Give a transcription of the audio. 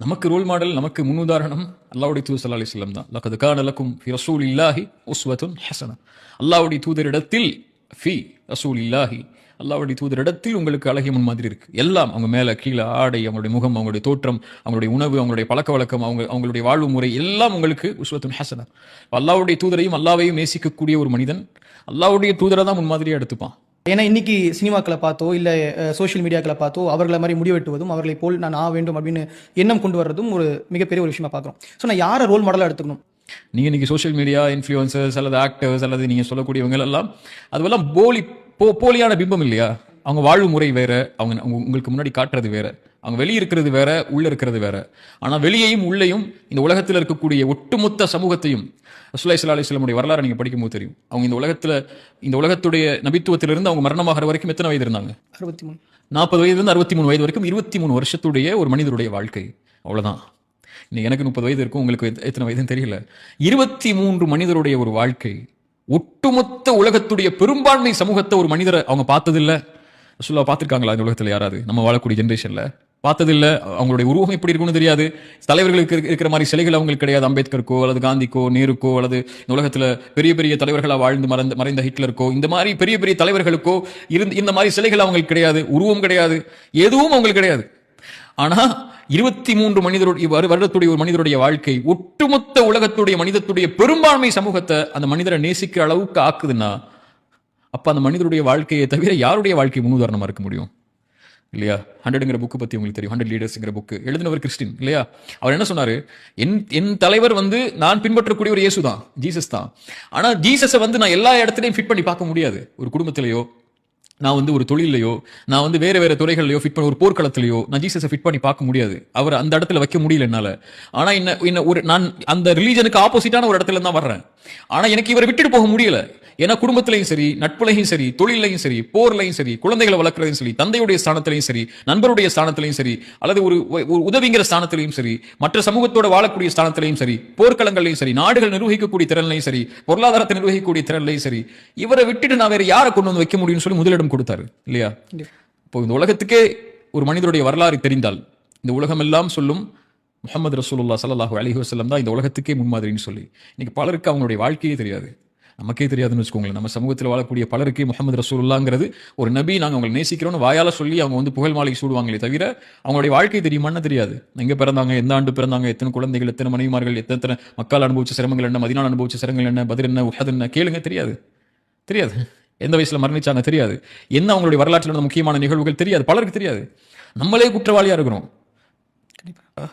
நமக்கு role model, நமக்கு முன்னுதாரணம் அல்லாஹ்வுடைய தூதர் ஸல்லல்லாஹு அலைஹி வஸல்லம் தான். லக்கத் கான லக்கும் ஃபி ரசூலில்லாஹி உஸ்வத்துன் ஹஸனா. அல்லாஹ்வுடைய தூதரிடத்தில் ஃபி ரசூலில்லாஹி, அல்லாஹ்வுடைய தூதரிடத்தில் உங்களுக்கு அழகிய முன்மாதிரி இருக்கு. எல்லாம் அவங்க மேல கீழ ஆடை, அவங்களுடைய முகம், அவங்களுடைய தோற்றம், அவங்களுடைய உணவு, அவங்களுடைய பழக்கவழக்கம், அவங்களுடைய வாழ்வு முறை எல்லாம் உங்களுக்கு உஸ்வத்துன் ஹஸனா. அல்லாஹ்வுடைய தூதரையும் அல்லாஹ்வையும் நேசிக்கக்கூடிய ஒரு மனிதன் அல்லாஹ்வுடைய தூதரை தான் முன்மாதிரியா எடுத்துப்பான். ஏன்னா இன்னைக்கு சினிமாக்களை பார்த்தோ இல்லை சோஷியல் மீடியாக்களை பார்த்தோ அவர்களை மாதிரி முடிவெட்டுவதும் அவர்களை போல் நான் ஆக வேண்டும் அப்படின்னு எண்ணம் கொண்டு வர்றதும் ஒரு மிகப்பெரிய ஒரு விஷயமா பார்க்குறோம். ஸோ நான் யாரை ரோல் மாடலாக எடுத்துக்கணும்? நீங்க இன்னைக்கு சோஷியல் மீடியா இன்ஃப்ளூயன்சர்ஸ் அல்லது ஆக்டர்ஸ் அல்லது நீங்க சொல்லக்கூடியவங்க எல்லாம் அதுவெல்லாம் போலியான பிம்பம் இல்லையா? அவங்க வாழ்வு முறை வேற, அவங்க உங்களுக்கு முன்னாடி காட்டுறது வேற, அவங்க வெளியே இருக்கிறது வேற, உள்ள இருக்கிறது வேற. ஆனா வெளியையும் உள்ளேயும் இந்த உலகத்தில் இருக்கக்கூடிய ஒட்டுமொத்த சமூகத்தையும் ரசூலுல்லாஹி ஸல்லல்லாஹு அலைஹி வஸல்லம் வரலாறு நீங்க படிக்கும்போது தெரியும். அவங்க இந்த உலகத்துடைய நபித்துவத்திலிருந்து அவங்க மரணமாகிற வரைக்கும் எத்தனை வயது இருந்தாங்க? 63. 40 வயதுலேருந்து 63 வயது வரைக்கும் 23 வருஷத்துடைய ஒரு மனிதருடைய வாழ்க்கை. அவ்வளவுதான். இன்னைக்கு எனக்கு 30 வயது இருக்கும், உங்களுக்கு எத்தனை வயதுன்னு தெரியல. 23 மனிதருடைய ஒரு வாழ்க்கை. ஒட்டுமொத்த உலகத்துடைய பெரும்பான்மை சமூகத்தை ஒரு மனிதரை அவங்க பார்த்ததில்ல. ரசூலுல்லாஹ் பார்த்திருக்காங்களா இந்த உலகத்தில் யாராவது? நம்ம வாழக்கூடிய ஜென்ரேஷன்ல பார்த்ததில்ல. அவங்களுடைய உருவம் எப்படி இருக்குன்னு தெரியாது. தலைவர்களுக்கு இருக்கிற மாதிரி சிலைகள் அவங்களுக்கு கிடையாது. அம்பேத்கருக்கோ அல்லது காந்திக்கோ நேருக்கோ அல்லது இந்த உலகத்துல பெரிய பெரிய தலைவர்களா வாழ்ந்து மறைந்த ஹிட்லருக்கோ இந்த மாதிரி பெரிய பெரிய தலைவர்களுக்கோ இந்த மாதிரி சிலைகள் அவங்களுக்கு கிடையாது. உருவம் கிடையாது, எதுவும் அவங்களுக்கு கிடையாது. ஆனா 23 வருடத்துடைய ஒரு மனிதருடைய வாழ்க்கை ஒட்டுமொத்த உலகத்துடைய மனிதத்துடைய பெரும்பான்மை சமூகத்தை அந்த மனிதரை நேசிக்கிற அளவுக்கு ஆக்குதுன்னா, அப்ப அந்த மனிதருடைய வாழ்க்கையை தவிர யாருடைய வாழ்க்கை முன்னுதாரணமா இருக்க முடியும்? இல்லையா? 100ங்கிற புக்கு பத்தி உங்களுக்கு தெரியும். 100 லீடர்ஸ்ங்கிற புக்கு எழுதினவர் கிறிஸ்டின் இல்லையா? அவர் என்ன சொன்னாரு? என் தலைவர் நான் பின்பற்றக்கூடிய ஒரு இயேசு தான், ஜீசஸ் தான். ஆனா ஜீசஸை நான் எல்லா இடத்துலையும் ஃபிட் பண்ணி பார்க்க முடியாது. ஒரு குடும்பத்திலேயோ, நான் ஒரு தொழிலையோ, நான் வேற துறைகள்லையோ ஃபிட் பண்ண, ஒரு போர்க்களத்திலேயோ நான் ஜீசஸை ஃபிட் பண்ணி பார்க்க முடியாது. அவர் அந்த இடத்துல வைக்க முடியல என்னால. ஆனா நான் அந்த ரிலீஜனுக்கு ஆப்போசிட்டான ஒரு இடத்துல தான் வர்றேன். ஆனா எனக்கு இவரை விட்டுட்டு போக முடியல. ஏன்னா குடும்பத்திலையும் சரி, நட்புலையும் சரி, தொழிலையும் சரி, போர்லையும் சரி, குழந்தைகளை வளர்க்கறதையும் சரி, தந்தையுடைய ஸ்தானத்திலையும் சரி, நண்பருடைய ஸ்தானத்திலையும் சரி, அல்லது ஒரு உதவிங்கிற ஸ்தானத்திலையும் சரி, மற்ற சமூகத்தோட வாழக்கூடிய ஸ்தானத்திலையும் சரி, போர்க்களங்களையும் சரி, நாடுகள் நிர்வகிக்கக்கூடிய திறன்லையும் சரி, பொருளாதாரத்தை நிர்வகிக்கக்கூடிய திறன்லையும் சரி, இவரை விட்டுட்டு நான் வேற யாரை கொண்டு வைக்க முடியும்னு சொல்லி முதலிடம் கொடுத்தாரு இல்லையா? இப்போ இந்த உலகத்துக்கே ஒரு மனிதருடைய வரலாறு தெரிந்தால் இந்த உலகம் எல்லாம் சொல்லும் முஹம்மது ரசூலுல்லாஹ் ஸல்லல்லாஹு அலைஹி வஸல்லம் தான் இந்த உலகத்துக்கே முன்மாதிரின்னு சொல்லி. இன்னைக்கு பலருக்கு அவங்களுடைய வாழ்க்கையே தெரியாது, நமக்கே தெரியாதுன்னு வச்சுக்கோங்களேன். நம்ம சமூகத்தில் வாழக்கூடிய பலருக்கு முஹம்மது ரசூலுல்லாஹ்ங்கிறது ஒரு நபி, நாங்கள் அவங்களை நேசிக்கிறோம்னு வாயால சொல்லி அவங்க புகழ் மாலை சூடுவாங்களே தவிர அவங்களுடைய வாழ்க்கை தெரியுமான்னு தெரியாது. எங்க பிறந்தாங்க, எந்த ஆண்டு பிறந்தாங்க, எத்தனை குழந்தைகள், எத்தனை மனைவிமார்கள், எத்தனை மக்கள் அனுபவிச்ச சிரமங்கள் என்ன, மதீனா அனுபவிச்ச சிரமங்கள் என்ன, பத்ர் என்ன, உஹத் என்ன, கேளுங்க, தெரியாது. எந்த வயசுல மரணிச்சாங்க தெரியாது. என்ன அவங்களுடைய வரலாற்றில் நடந்த முக்கியமான நிகழ்வுகள் தெரியாது, பலருக்கு தெரியாது. நம்மளே குற்றவாளியா இருக்கிறோம்.